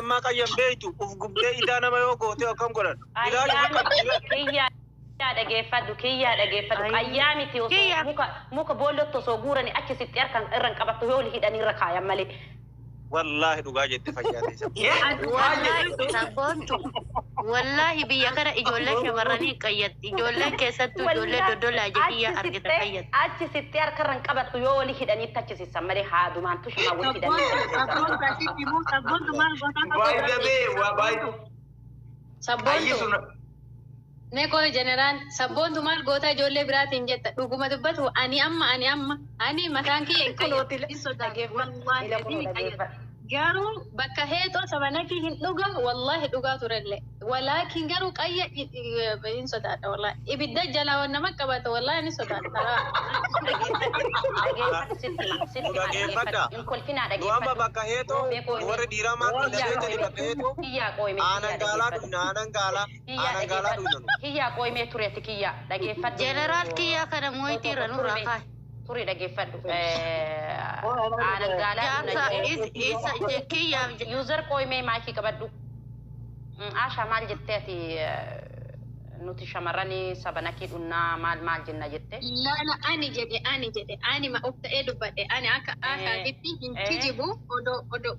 أما قيم بيتو وفقم بيت أنا ما يوقوتي وكم قرن كيا دقيفة كيا دقيفة أيامي تيوسو موكا بولو تصوغورني أكي ستيار كان إرن كبتو يولي هيداني ركايا مالي والله دقاجة تفجأتي سبونتو والله بيكرا إجولة شمراني كيات إجولة كيساتو إجولة دولا جديا أرجع كيات أكي ستيار كرن كبتو يولي هيداني تاكسي سمالي هادو ما انتوش ما ولي هيداني سبونتو neko general sabon tumal gota jolle birat injetta duguma dubbatu ani matan ki enkoloti isodage wallahi garu bakka heto sabanaki hin duga wallahi duga turelle walakin garu qayya in sodada wallahi ibidda jala wana makabata wallahi ni sodada Duama bakka heto warri dirama kudade bakka heto anangala hiya qoyme tureti kiya dagefat general kiya kana moyti ranu raqa turi dagefat anangala isa kiya user qoyme maki kabaddu asha mal jettati nuti shamarani sabanaki dunna mal jinna jette la ani jede ani ma ukta edubade ani aka gitti hintijibu odo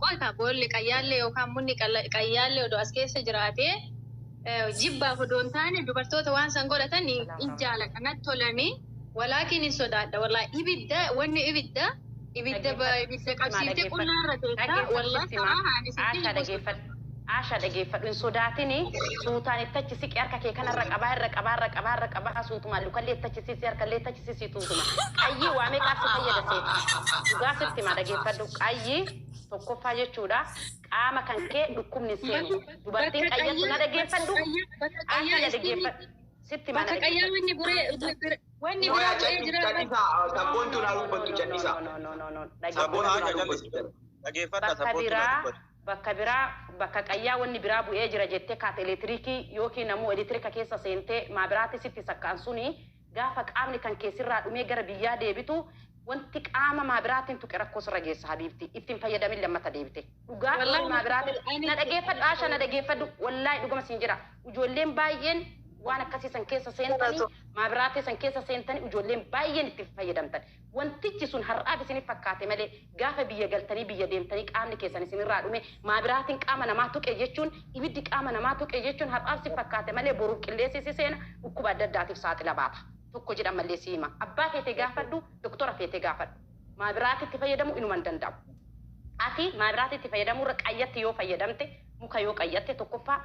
qolta bolle qayalle o kamunni qayalle odo askese jirate jibba fodon tane dubartoota waan san godhatani injala kanat tolani walakin in sodada wallahi ibidda qabsite qullarata wallahi Asha dagefat in sodatini sultan ittachi sik yarka ke kana raqaba sutuma lukalle ittachi sik yarka le ittachi sik tutuma ayyi wa me qas fayyada se gasitti ma dagefat ayyi tokko faje chuda qama kanke dukumni senu dubartin qayyatu na dagefat asha dagefat sitti ma qayyawni bure wani bure jira sabontu na rubatu janisa no sabon haja dagefat sabon bakka qayyaa wanni biraa bu'ee jira jettee kaata elektirikii yookiin ammoo elektirika keessa seentee maabiraatti sitti sakkaan suni gaafa qaamni kan keessirraa dhumee gara biyyaa deebitu wanti qaama maabiraatiin tuqe rakkoo sirra geessa habiibti ittiin fayyadamin lammata deebite dhugaa maabiraatiin na dhageeffadhu asha na dhageeffadhu wallaahi dhugama siin jira ijoolleen baay'een waan akkasii san keessa seentanii maabiraatii san keessa seentanii ijoolleen baay'een itti fayyadamtan wantichi sun har'aaf isinif fakkaate malee gaafa biyya galtanii biyya deemtanii qaamni keessan isinirraa dhume maabiraatiin qaama namaa tuqe jechuun ibiddi qaama namaa tuqe jechuun har'aaf si fakkaate malee boru qilleessi si seena dhukkuba adda addaatiif saaxila baata tokko jedhan mallee si hima abbaa feetee gaafadhu doktora feetee gaafadhu maabiraatti itti fayyadamu inuma hin danda'u ati maabiraatti itti fayyadamurra qayyatti yoo fayyadamte muka yoo qayyatte tokkoffaa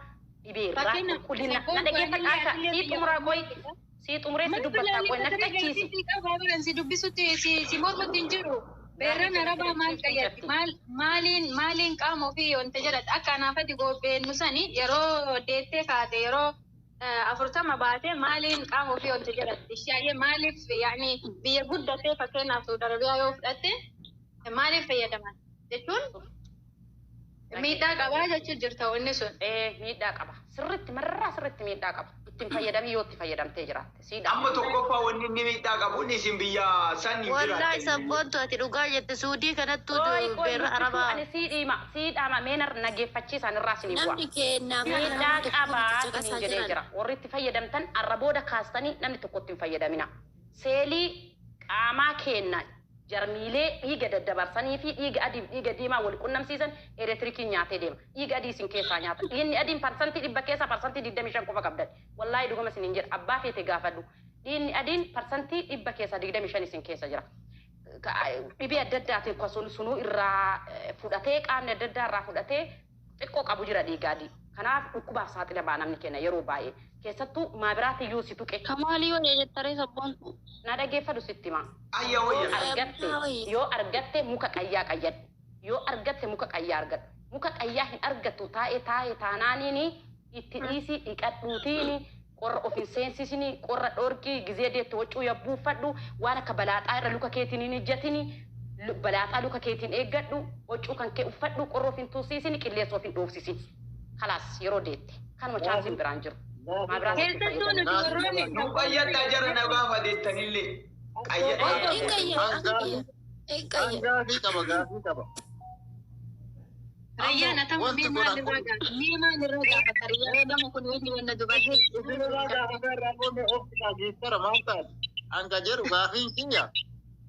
dhibeerraa qulqullina na dhageeffadhaasha sii xumuraa qoy sii xumuree si dubbataa qoy na dhachiisi si dubbisutti si mormatti hin jiru beerran arabaa maal qayyatti maaliin qaama ofii wanta jedhadha akka anaafati gobbeennu sani yeroo deettee kaate yeroo afurtama baate maaliin qaama ofii wanta jedhadha ishee maaliif yaani biyya guddatee fakkeenyaaf Saudi Arabiyaa yoo fudhatte maaliif fayyadaman jechuun miidhaa qabaa jechuun jirta wanni sun miidhaa qaba sirriitti marraa sirriitti miidhaa qaba ittiin fayyadamii yoo itti fayyadamtee jiraatte siidha amma tokkoffaa wanni inni miidhaa qabu inni isin biyya sanii jiraate wallahi sabboontu ati dhugaa jette suudii kanattu beerra arabaa ani siidhaama meenar nageeffachiisan irraa sinii bu'a miidhaa qabaa isin jedhee jira warri itti fayyadamtan arrabooda kaastanii namni tokko ittiin fayyadamina seelii qaamaa kenna jarmiilee dhiiga daddabarsanii fi dhiiga adii dhiiga diimaa wal qunnamsiisan elektirikiin nyaatee deema dhiiga adii isin keessaa nyaata dhiigni adiin parsantii 100 keessaa parsantii 25 qofa qabdan wallahi dhugama isin hin jedha abbaa feete gaafadhu dhiigni adiin parsantii 100 keessaa 25 isin keessa jira dhibee adda addaatiin kosuun sunuu irraa fudhatee qaamni adda addaa irraa fudhatee xiqqoo qabu jira dhiiga adii kanaaf dhukkubaaf saaxila baa namni kenna yeroo baay'ee keessattuu maabiraatti iyyuu si tuqe kamaalii yoo jettare sabboon na dhageeffadhu sitti maa yoo argatte muka qayyaa qayyadhu yoo argatte muka qayyaa argadhu muka qayyaa hin argattu taa'ee taanaaniini itti dhiisii dhiqadhuutiini qorra ofin seensisini qorra dhorkii gizee deetti waccuu yabbuuffadhu waan akka balaaxaa irra luka keetiin hin ijjatini balaaxaa luka keetiin eeggadhu waccuu kan kee uffadhu qorra ofin tuusiisini qilleessa ofin dhoofsisini khalaas yeroo deette kanuma chaansiin biraan jiru nu qayyadhaa jara na gaafa deettanillee gaafii qaba Rayyan atama mima niraga Rayyan mo kun wini wana Dubai niraga agarra mo ofisa gisara manta anga jeru gafin kinya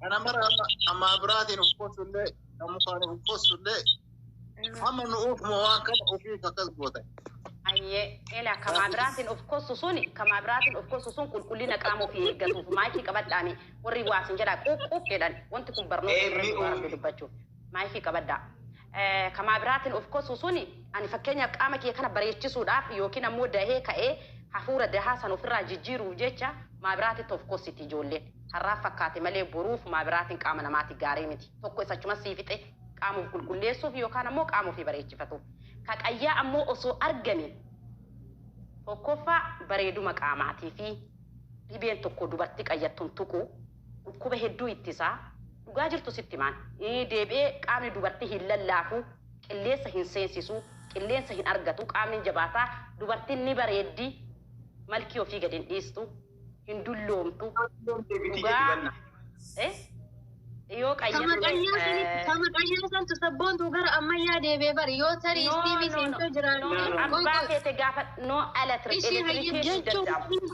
ana mara amma abradin ufosulle amfani ufosulle amma no of mo wanka ofi kakal bota ayye ela kama bratin of course sun kulkulina kamo fi gatu maiki kabadami wori wasin jada ko kedan wonti kun barno ko dubbacho maiki kabadda kama bratin of course suni ani fakkenya kama ke kana bareechisuudhaaf yookiin ammoo dahee ka'ee hafuura dahasan ofirraa jijjiiruu jecha ma bratin of course ti ijoollee harraa fakkaate malee boruuf ma bratin qaama namaati gaarii miti tokko isachuma siifite qaamuuf qulqulleessuuf yookaan ammoo qaamuuf bareechifatuuf ka qayyaa ammoo osoo argame tokkoffaa bareeduma qaamaatii fi dhibeen tokko dubartii qayyattuun tuqu dhukkuba hedduu ittisaa dhugaa jirtu sitti maan deebi'ee qaamni dubartii hin lallaafu qilleensa hin seensisu qilleensa hin argatu qaamni jabaataa dubartiin ni bareeddi malkii ofii gadi hin dhiistu hin dulloomtu dhugaa yoo kama qayyasan tusabbontu gara ammayyaa deebee bari yoo tarii istiivi seentoo jiraatu abbaa keete gaafa no elektirikii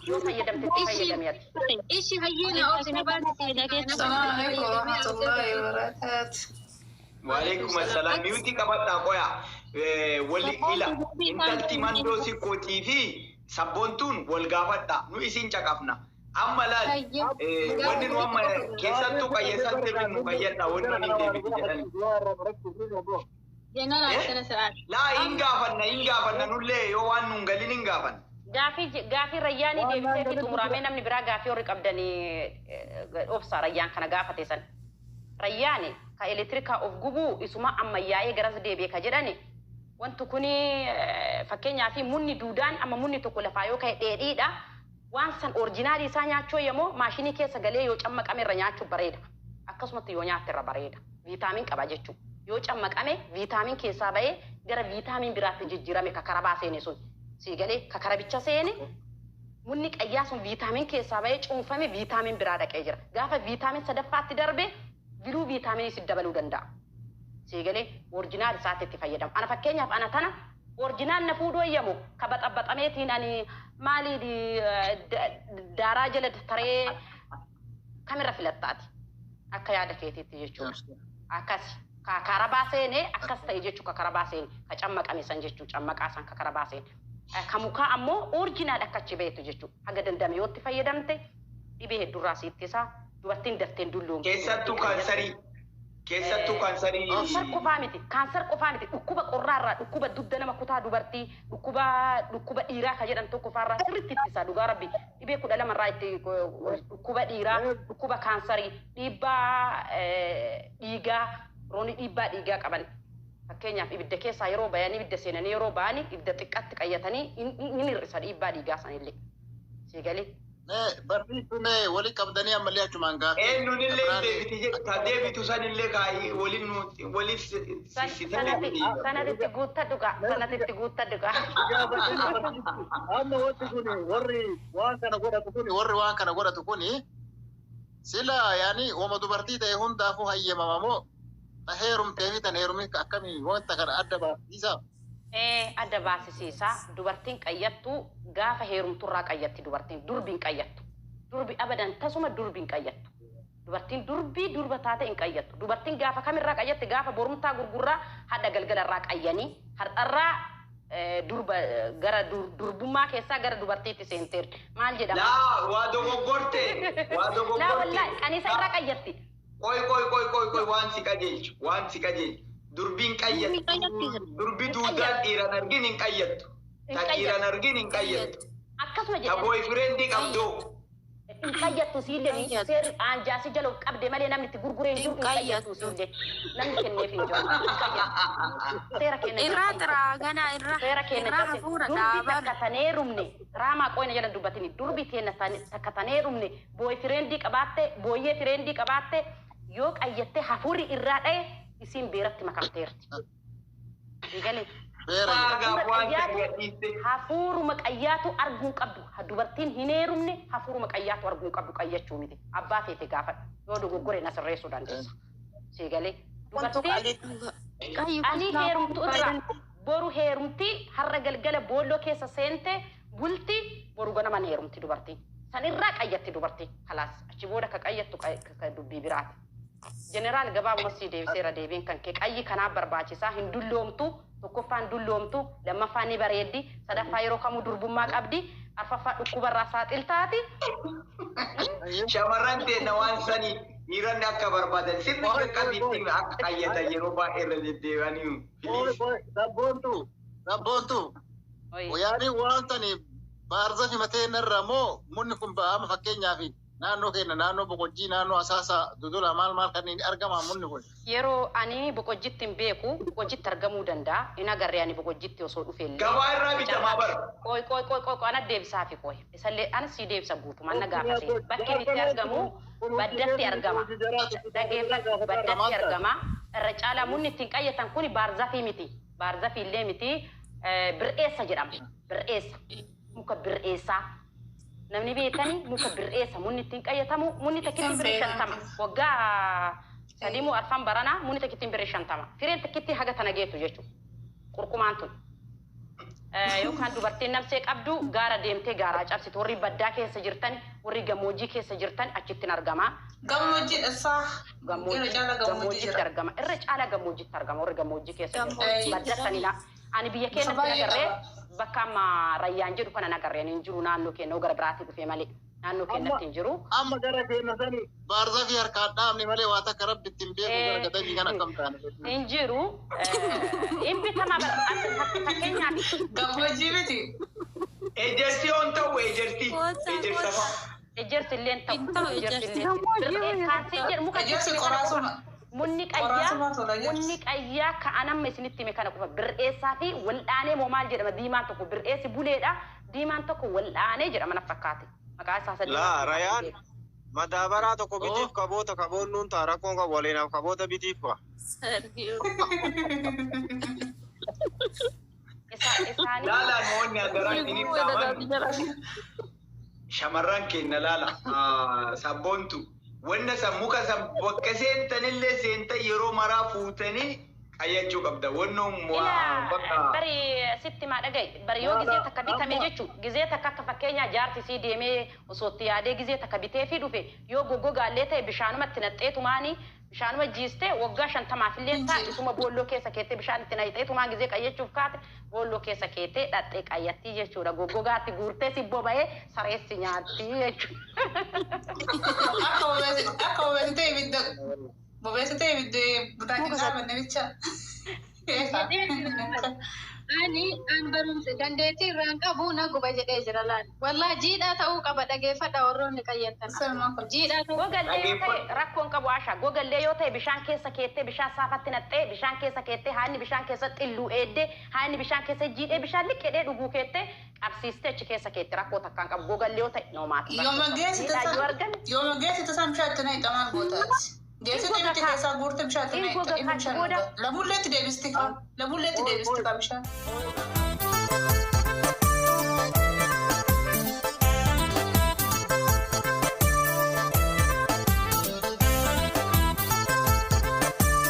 yoo fayyadamte fayyadamiyaati ishi hayyina oofsina baatisi Waalaikum assalam miyuti qabadhaa qoya wali ila intalti mandoo sikkootii fi sabboontuun wal gaafadha nu isin caqafna amma laal wanni nu amma keessattuu qayyeessatti nu qayyadha wanni nu deebitu jedhani laa hin gaafanna nullee yoo waan nun galin hin gaafanna gaafii rayyaanii deebisee fi xumuramee namni biraa gaafii warri qabdanii obsa rayyaan kana gaafate san rayyaani ka elektirikaa of gubuu isuma ammayyaa'ee garas deebi'e ka jedhani wanti kuni fakkeenyaa fi munni duudaan amma munni tokko lafaa yoo ka'e dheedhiidha waan san orjinaali isaa nyaachuu yemmoo maashinii keessa galee yoo cammaqame irra nyaachuu bareeda akkasumatti yoo nyaatte irra bareeda viitaamin qaba jechuu yoo cammaqame viitaamin keessaa ba'ee gara viitaamin biraatti jijjiirame ka karabaa seene sun sii galee ka karabicha seene munni qayyaa sun viitaamin keessaa ba'ee cuunfame viitaamin biraa dhaqee jira gaafa viitaamin sadaffaatti darbe biruu viitaaminii si dabaluu danda'a sii galee orjinaali isaatti itti fayyadamu ana fakkeenyaaf ana tana orjinaal na fuudhoo yemmu ka baxabaxameetiin ani maali di daaraa jala taree kamirra filattaati akka yaada keetiitti jechuudha akkas ka karabaa seene akkas ta'e jechuu ka karabaa seene ka cammaqame san jechuu cammaqaa san ka karabaa seene ka mukaa ammoo orjinaal akka achi beetu jechuu haga dandame yootti fayyadamte dhibee hedduurraa si ittisaa dubartiin dafteen dulloomte keessattuu kaansarii kansar qofaa miti dhukkuba qorraarraa dhukkuba dugda nama kutaa dubartii dhukkuba dhiiraa ka jedhan tokko faarraa sirriitti ittisaa dhugaa rabbi dhibee 12 itti dhukkuba dhiiraa dhukkuba kansarii dhiibbaa dhiigaa rooni dhiibbaa dhiigaa qaban fakkeenyaaf ibidda keessaa yeroo bayanii ibidda seenanii yeroo ba'anii ibidda xiqqaatti qayyatanii inni hir'isa dhiibbaa dhiigaa sanillee siigalee barsiisune wali qabdanii ammallee achumaan gaafa nunillee deebitu sanillee kaayii waliif sanatitti guuttadhugaa amma wanti kuni warri waan kana godhatu kuni sila yaani wama dubartii ta'e hundaafuu hayyamamamoo heerumtee fi tan heerumii akkamii wanta kana adda baasisaa adda baasisiisaa dubartiin qayyattu gaafa heerumturraa qayyatti dubartiin durbiin qayyattu durbi abadan tasuma durbiin qayyattu dubartiin durba taate hin qayyattu dubartiin gaafa kamirraa qayyatti gaafa borumtaa gurgurraa hadda galgalarraa qayyanii har'arraa durba gara durbummaa keessaa gara dubartiitti seenteerti maal jedhama laa waa dogoggorte laa wallaahi qaniisa irraa qayyatti qoy waan si qajeelchu durbiin qayyattu durbi duudaan dhiiran argin hin qayyattu ta dhiiran argin hin qayyattu akkasuma ta boyfriendii qabdoo hin qayyattu siillee seerri aanjaasi jala qabde malee namni itti gurguree hin jiru hin qayyattu siillee namni kenneef hin jiru seera kenna irraa tiraa ganaa seera kenna hafuura durbi takkatanee rumne raamaa qoyna jala dubbatini durbi kenna takkatanee rumne boyfriendii qabaatte booyyee friendii qabaatte yoo qayyatte hafuurri irraa dhaye isin beeratti makamteerti. Egalee. Hafuuruma qayyaatu arguun qabdu. Dubartiin hin heerumne hafuuruma qayyaatu arguun qabdu qayyachuu miti. Abbaa feete gaafadha. Yoo dogoggore na sirreessuu dandeessa. Egalee. أني هيرم تقدر برو هيرمتي هرجل جل بولو كيس سنتة بولتي برو جنا من هيرمتي دبرتي سنراك أيتي دبرتي خلاص أشيبورا كك أيتو كدبي برات جنرال جباب مسجد سيرة ديبين كان كيك أي كنا برباچي سا هندولومتو تكوفان دولومتو لما فاني بريدي سدا فايرو كمو دربو ماك أبدي أرفع كوبر راسات التاتي شمران تنوان سني يرن أكبر بدل سيبك كابيتين أكاية يروبا إرلديوانيو ربونتو ويعني وانتني بارزة في متين الرمو منكم بام فكينيا في نانو كنا نانو بقولي نانو أساسا دودول مال كني أرجع منكم يرو أني بقولجت بيكو بقولجت ترجمو دندا إنا قرياني بقولجت وصول فيل كواي رابي جمابر كوي أنا ديف سافي كوي بس اللي أنا سي ديف سبوت ما نجافسي بكني ترجمو بدت ترجمة دقيقة بدت ترجمة الرجال مني تنك أي تنكوني بارزة في متي بارزة في اللي متي برئيسة جرام برئيسة مك برئيسة نمني بيتاني مك برئيسة مني تنك أي تامو مني تكتي بريشان تام وجا سليمو أرفان برانا مني تكتي بريشان تام فيرين تكتي حاجة تناجيتو جيتو كركمانتو يو كان دوبرتين نفسك أبدو غارة ديمتي غارة أبسي توري بداكي سجرتاني وري جموجي كي سجرتاني أشتين أرجما جموجي صح جموجي ترجما الرجال جموجي ترجما وري جموجي كي سجرتاني بدتاني لا أنا بيكين نقرأ بكم ريان جرو كنا نقرأ ننجرو نانو كي نوغر براتي بفي مالي نانو كي نتنجرو أما جرى كي نسني بارزة في أركاد نامني مالي واتا كرب بالتنبيه وغير كده بيجانا كم تاني ننجرو إم بيتما أكين يعني جموجي بتي إجرتي أنتو إجرتي إجرتي اللي أنتو إجرتي اللي كاسيجر مو إجرتي قراسونا منك أيا كأنا مسنتي مكانه كوفا برئيسة في والآن ممال جرا ديمان تكو برئيسة بوليدا ديمان تكو والآن جرا من فكاتي مكاسة لا ريان مدابرة تكو بيتيف كابوتا كابون نون تاركون كابولينا كابوتا بيتيف كوا لا موني أدران إني تامان شمران كينا لا سابونتو وانا سموكا سبوكسين تنلي سينتا يرو مرا فوتني أيجو قبدا وانا بقى بري ستي ما دقاي بري يو جزيتا كبي كميجيشو جزيتا كفكينيا جارتي سي ديمي وصوتي عادي جزيتا كبيتي في دوفي يو غوغو غاليتا بشانو ما تنطيتو ماني بشانو ما جيستي وغاش انت ما فيلينتا يسوما بولو كيسا كيتي بشان تنايتيتو ما جزيك أيجو فكات بولو كيسا كيتي داتيك أياتي جيشو را غوغو غاتي غورتي سي بوباي ساريسي نياتي جيشو أكو بيتي بدك بوبيتي بدي بتاعك زعما نبيتشا أنا برمس دندتي رانك أبونا قبضة إجرالان والله جيدا تاو قبضة جيفة وروني كيانتنا جيدا تاو جوجل ليوتي ركون كبواشا جوجل ليوتي بشان كيسة كيتي بشان صافتنا تي بشان كيسة كيتي هاني بشان كيسة تلو إيدي هاني بشان كيسة جيد بشان لك إيدي دقو كيتي أبسيستي كيسة كيتي ركو تكان كب جوجل ليوتي نومات يوم جيتي تسام شاتنا يتمان بوتات جيتي تبتي كيسة غورتي مشاتنا لمولت ديبستي كا مشان